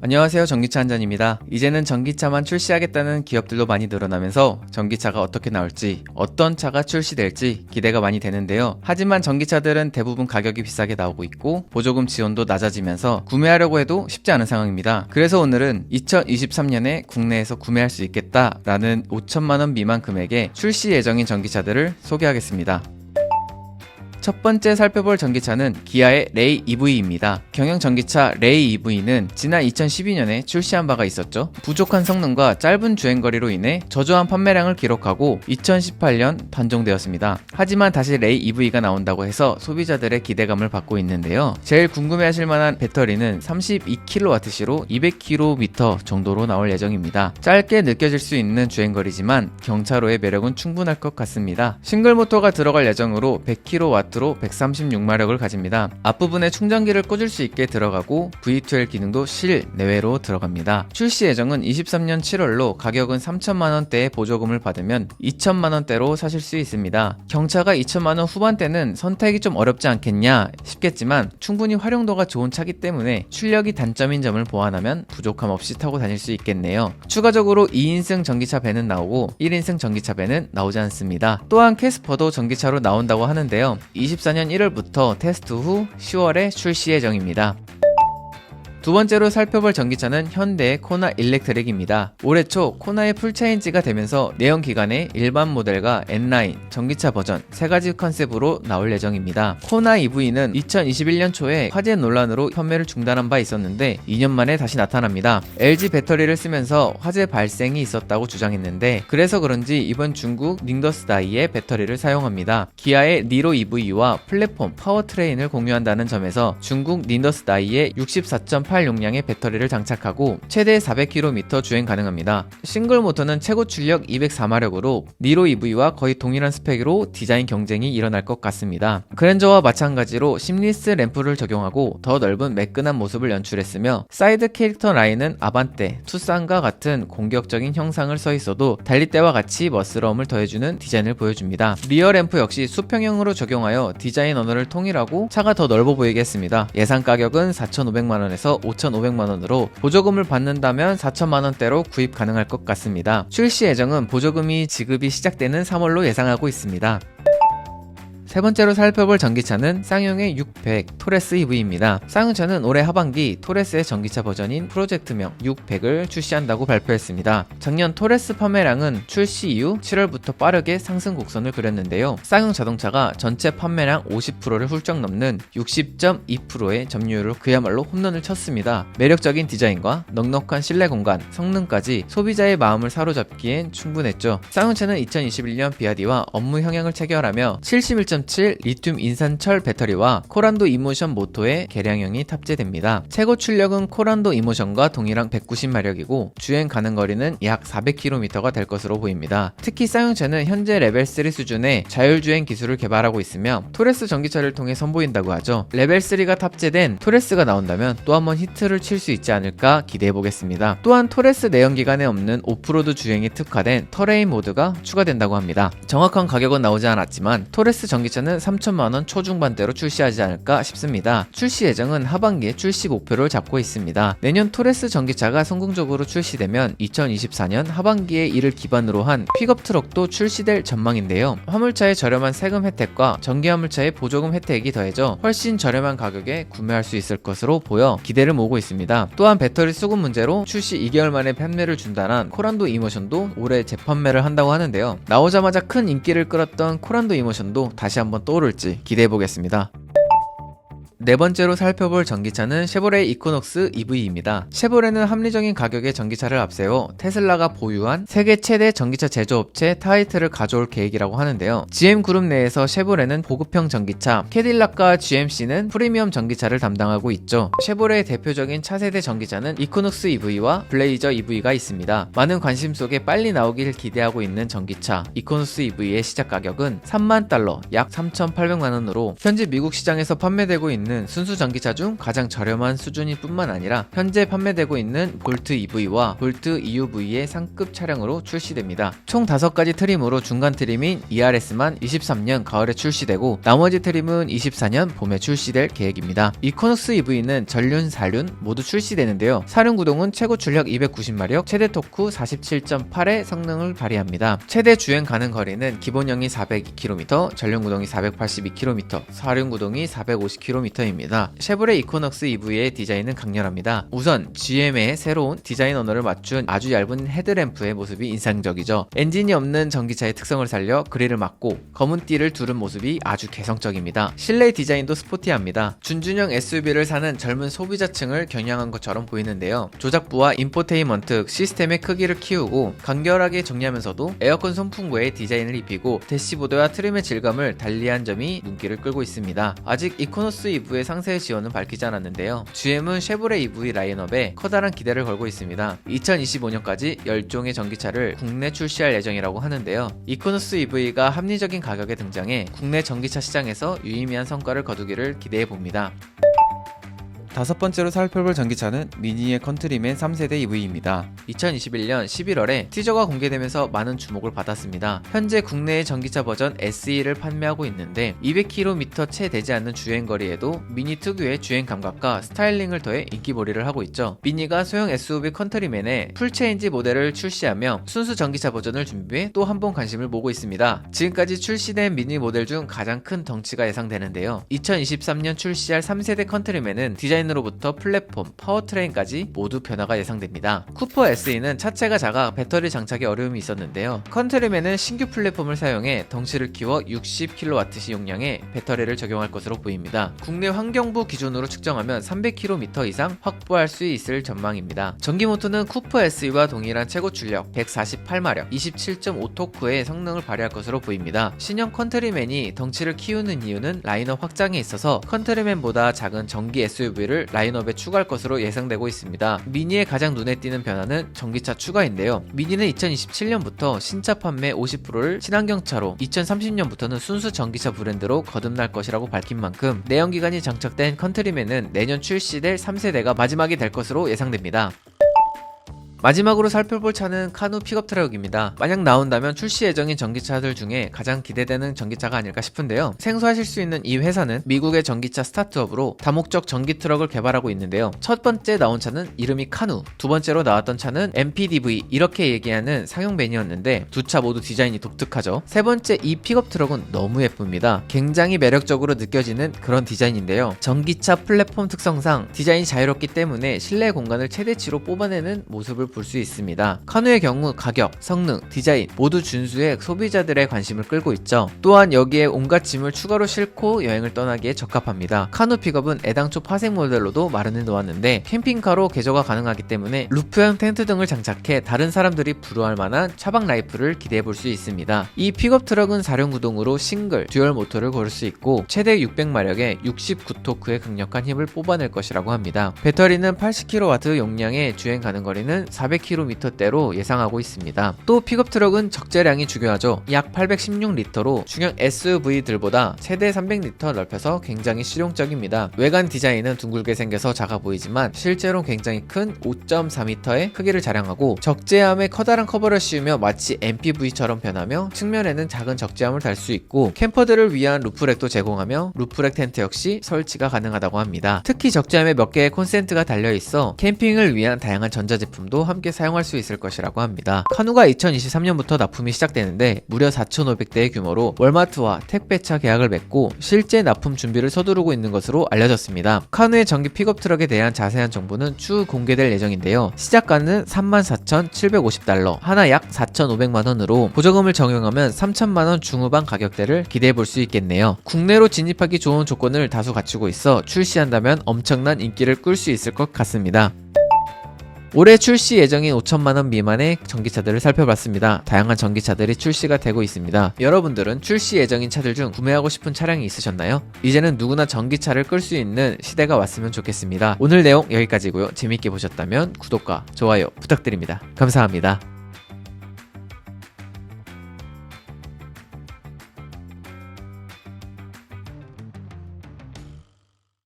안녕하세요. 전기차 한잔입니다. 이제는 전기차만 출시하겠다는 기업들도 많이 늘어나면서 전기차가 어떻게 나올지, 어떤 차가 출시될지 기대가 많이 되는데요. 하지만 전기차들은 대부분 가격이 비싸게 나오고 있고 보조금 지원도 낮아지면서 구매하려고 해도 쉽지 않은 상황입니다. 그래서 오늘은 2023년에 국내에서 구매할 수 있겠다라는 5천만원 미만 금액의 출시 예정인 전기차들을 소개하겠습니다. 첫 번째 살펴볼 전기차는 기아의 레이 EV입니다. 경영 전기차 레이 EV는 지난 2012년에 출시한 바가 있었죠. 부족한 성능과 짧은 주행거리로 인해 저조한 판매량을 기록하고 2018년 단종되었습니다. 하지만 다시 레이 EV가 나온다고 해서 소비자들의 기대감을 받고 있는데요. 제일 궁금해하실 만한 배터리는 32kWh로 200km 정도로 나올 예정입니다. 짧게 느껴질 수 있는 주행거리지만 경차로의 매력은 충분할 것 같습니다. 싱글 모터가 들어갈 예정으로 100kW 로 136마력을 가집니다. 앞부분에 충전기를 꽂을 수 있게 들어가고 V2L 기능도 실내외로 들어갑니다. 출시 예정은 23년 7월로 가격은 3천만원대의 보조금을 받으면 2천만원대로 사실 수 있습니다. 경차가 2천만원 후반대는 선택이 좀 어렵지 않겠냐 싶겠지만 충분히 활용도가 좋은 차기 때문에 출력이 단점인 점을 보완하면 부족함 없이 타고 다닐 수 있겠네요. 추가적으로 2인승 전기차 밴은 나오고 1인승 전기차 밴은 나오지 않습니다. 또한 캐스퍼도 전기차로 나온다고 하는데요. 24년 1월부터 테스트 후 10월에 출시 예정입니다. 두 번째로 살펴볼 전기차는 현대의 코나 일렉트릭입니다. 올해 초 코나의 풀체인지가 되면서 내연기관의 일반 모델과 N라인, 전기차 버전 세 가지 컨셉으로 나올 예정입니다. 코나 EV는 2021년 초에 화재 논란으로 판매를 중단한 바 있었는데 2년 만에 다시 나타납니다. LG 배터리를 쓰면서 화재 발생이 있었다고 주장했는데 그래서 그런지 이번 중국 닝더스다이의 배터리를 사용합니다. 기아의 니로 EV와 플랫폼 파워트레인을 공유한다는 점에서 중국 닝더스다이의 64.8 용량의 배터리를 장착하고 최대 400km 주행 가능합니다. 싱글 모터는 최고 출력 204마력으로 니로 EV와 거의 동일한 스펙으로 디자인 경쟁이 일어날 것 같습니다. 그랜저와 마찬가지로 심리스 램프를 적용하고 더 넓은 매끈한 모습을 연출했으며 사이드 캐릭터 라인은 아반떼, 투싼과 같은 공격적인 형상을 써 있어도 달릴 때와 같이 멋스러움을 더해주는 디자인을 보여줍니다. 리어 램프 역시 수평형으로 적용하여 디자인 언어를 통일하고 차가 더 넓어 보이게 했습니다. 예상 가격은 4,500만원에서 5,500만원으로 보조금을 받는다면 4천만원대로 구입 가능할 것 같습니다. 출시 예정은 보조금이 지급이 시작되는 3월로 예상하고 있습니다. 세 번째로 살펴볼 전기차는 쌍용의 600 토레스 EV입니다. 쌍용차는 올해 하반기 토레스의 전기차 버전인 프로젝트명 600을 출시한다고 발표했습니다. 작년 토레스 판매량은 출시 이후 7월부터 빠르게 상승 곡선을 그렸는데요. 쌍용 자동차가 전체 판매량 50%를 훌쩍 넘는 60.2%의 점유율로 그야말로 홈런을 쳤습니다. 매력적인 디자인과 넉넉한 실내 공간, 성능까지 소비자의 마음을 사로잡기엔 충분했죠. 쌍용차는 2021년 비아디와 업무 형향을 체결하며 71.7 리튬 인산철 배터리와 코란도 이모션 모터의 개량형이 탑재됩니다. 최고 출력은 코란도 이모션과 동일한 190마력이고 주행 가능 거리는 약 400km가 될 것으로 보입니다. 특히 쌍용차는 현재 레벨 3 수준의 자율주행 기술을 개발하고 있으며 토레스 전기차를 통해 선보인다고 하죠. 레벨 3가 탑재된 토레스가 나온다면 또 한번 히트를 칠 수 있지 않을까 기대해보겠습니다. 또한 토레스 내연기관에 없는 오프로드 주행에 특화된 터레인 모드가 추가된다고 합니다. 정확한 가격은 나오지 않았지만 토레스 전기차는 3천만원 초중반대로 출시하지 않을까 싶습니다. 출시 예정은 하반기에 출시 목표를 잡고 있습니다. 내년 토레스 전기차가 성공적으로 출시되면 2024년 하반기에 이를 기반으로 한 픽업 트럭도 출시될 전망인데요. 화물차의 저렴한 세금 혜택과 전기화물차의 보조금 혜택이 더해져 훨씬 저렴한 가격에 구매할 수 있을 것으로 보여 기대를 모으고 있습니다. 또한 배터리 수급 문제로 출시 2개월 만에 판매를 중단한 코란도 이모션도 올해 재판매를 한다고 하는데요. 나오자마자 큰 인기를 끌었던 코란도 이모션도 다시 한번 떠오를지 기대해보겠습니다. 네 번째로 살펴볼 전기차는 쉐보레 이코녹스 EV입니다. 쉐보레는 합리적인 가격의 전기차를 앞세워 테슬라가 보유한 세계 최대 전기차 제조업체 타이틀을 가져올 계획이라고 하는데요. GM그룹 내에서 쉐보레는 고급형 전기차, 캐딜락과 GMC는 프리미엄 전기차를 담당하고 있죠. 쉐보레의 대표적인 차세대 전기차는 이코녹스 EV와 블레이저 EV가 있습니다. 많은 관심 속에 빨리 나오길 기대하고 있는 전기차 이코녹스 EV의 시작 가격은 $30,000, 약 3,800만원으로 현재 미국 시장에서 판매되고 있는 있는 순수 전기차 중 가장 저렴한 수준일 뿐만 아니라 현재 판매되고 있는 볼트 EV와 볼트 EUV의 상급 차량으로 출시됩니다. 총 5가지 트림으로 중간 트림인 ERS만 23년 가을에 출시되고 나머지 트림은 24년 봄에 출시될 계획입니다. 이코노스 EV는 전륜, 사륜 모두 출시되는데요. 사륜 구동은 최고 출력 290마력, 최대 토크 47.8의 성능을 발휘합니다. 최대 주행 가능 거리는 기본형이 402km, 전륜 구동이 482km, 사륜 구동이 450km입니다. 쉐보레 이코넉스 EV의 디자인은 강렬합니다. 우선 GM의 새로운 디자인 언어를 맞춘 아주 얇은 헤드램프의 모습이 인상적이죠. 엔진이 없는 전기차의 특성을 살려 그릴을 막고 검은 띠를 두른 모습이 아주 개성적입니다. 실내 디자인도 스포티합니다. 준준형 SUV를 사는 젊은 소비자층을 겨냥한 것처럼 보이는데요. 조작부와 인포테인먼트 시스템의 크기를 키우고 간결하게 정리하면서도 에어컨 송풍구에 디자인을 입히고 대시보드와 트림의 질감을 달리한 점이 눈길을 끌고 있습니다. 아직 이코노스 EV의 상세 지원은 밝히지 않았는데요. GM은 쉐보레 EV 라인업에 커다란 기대를 걸고 있습니다. 2025년까지 10종의 전기차를 국내 출시할 예정이라고 하는데요. 이코노스 EV가 합리적인 가격에 등장해 국내 전기차 시장에서 유의미한 성과를 거두기를 기대해봅니다. 5번째로 살펴볼 전기차는 미니의 컨트리맨 3세대 EV입니다. 2021년 11월에 티저가 공개되면서 많은 주목을 받았습니다. 현재 국내의 전기차 버전 SE를 판매하고 있는데 200km 채 되지 않는 주행거리에도 미니 특유의 주행 감각과 스타일링을 더해 인기몰이를 하고 있죠. 미니가 소형 SUV 컨트리맨의 풀체인지 모델을 출시하며 순수 전기차 버전을 준비해 또 한 번 관심을 모으고 있습니다. 지금까지 출시된 미니 모델 중 가장 큰 덩치가 예상되는데요. 2023년 출시할 3세대 컨트리맨은 디자인으로부터 플랫폼, 파워트레인까지 모두 변화가 예상됩니다. 쿠퍼 SE는 차체가 작아 배터리 장착에 어려움이 있었는데요. 컨트리맨은 신규 플랫폼을 사용해 덩치를 키워 60kWh 용량의 배터리를 적용할 것으로 보입니다. 국내 환경부 기준으로 측정하면 300km 이상 확보할 수 있을 전망입니다. 전기 모터는 쿠퍼 SE와 동일한 최고 출력 148마력, 27.5토크의 성능을 발휘할 것으로 보입니다. 신형 컨트리맨이 덩치를 키우는 이유는 라인업 확장에 있어서 컨트리맨보다 작은 전기 SUV를 라인업에 추가할 것으로 예상되고 있습니다. 미니의 가장 눈에 띄는 변화는 전기차 추가인데요. 미니는 2027년부터 신차 판매 50%를 친환경차로 2030년부터는 순수 전기차 브랜드로 거듭날 것이라고 밝힌 만큼 내연기관이 장착된 컨트리맨은 내년 출시될 3세대가 마지막이 될 것으로 예상됩니다. 마지막으로 살펴볼 차는 카누 픽업 트럭입니다. 만약 나온다면 출시 예정인 전기차들 중에 가장 기대되는 전기차가 아닐까 싶은데요. 생소하실 수 있는 이 회사는 미국의 전기차 스타트업으로 다목적 전기 트럭을 개발하고 있는데요. 첫 번째 나온 차는 이름이 카누, 두 번째로 나왔던 차는 MPDV 이렇게 얘기하는 상용벤이었는데 두 차 모두 디자인이 독특하죠. 세 번째 이 픽업 트럭은 너무 예쁩니다. 굉장히 매력적으로 느껴지는 그런 디자인인데요. 전기차 플랫폼 특성상 디자인이 자유롭기 때문에 실내 공간을 최대치로 뽑아내는 모습을 볼 수 있습니다. 카누의 경우 가격, 성능, 디자인 모두 준수해 소비자들의 관심을 끌고 있죠. 또한 여기에 온갖 짐을 추가로 싣고 여행을 떠나기에 적합합니다. 카누 픽업은 애당초 파생 모델로도 마련해 놓았는데 캠핑카로 개조가 가능하기 때문에 루프형 텐트 등을 장착해 다른 사람들이 부러워할 만한 차박 라이프를 기대해 볼 수 있습니다. 이 픽업 트럭은 4륜 구동으로 싱글, 듀얼 모터를 고를 수 있고 최대 600마력의 69토크의 강력한 힘을 뽑아낼 것이라고 합니다. 배터리는 80kW 용량의 주행 가능 거리는 400km대로 예상하고 있습니다. 또 픽업 트럭은 적재량이 중요하죠. 약 816리터로 중형 SUV들보다 최대 300리터 넓혀서 굉장히 실용적입니다. 외관 디자인은 둥글게 생겨서 작아 보이지만 실제로 굉장히 큰 5.4m의 크기를 자랑하고 적재함에 커다란 커버를 씌우며 마치 MPV처럼 변하며 측면에는 작은 적재함을 달 수 있고 캠퍼들을 위한 루프렉도 제공하며 루프렉 텐트 역시 설치가 가능하다고 합니다. 특히 적재함에 몇 개의 콘센트가 달려있어 캠핑을 위한 다양한 전자제품도 함께 사용할 수 있을 것이라고 합니다. 카누가 2023년부터 납품이 시작되는데 무려 4,500대의 규모로 월마트와 택배차 계약을 맺고 실제 납품 준비를 서두르고 있는 것으로 알려졌습니다. 카누의 전기 픽업 트럭에 대한 자세한 정보는 추후 공개될 예정인데요. 시작가는 34,750달러, 하나 약 4,500만원으로 보조금을 적용하면 3,000만원 중후반 가격대를 기대해 볼 수 있겠네요. 국내로 진입하기 좋은 조건을 다수 갖추고 있어 출시한다면 엄청난 인기를 끌 수 있을 것 같습니다. 올해 출시 예정인 5천만원 미만의 전기차들을 살펴봤습니다. 다양한 전기차들이 출시가 되고 있습니다. 여러분들은 출시 예정인 차들 중 구매하고 싶은 차량이 있으셨나요? 이제는 누구나 전기차를 끌 수 있는 시대가 왔으면 좋겠습니다. 오늘 내용 여기까지고요. 재밌게 보셨다면 구독과 좋아요 부탁드립니다. 감사합니다.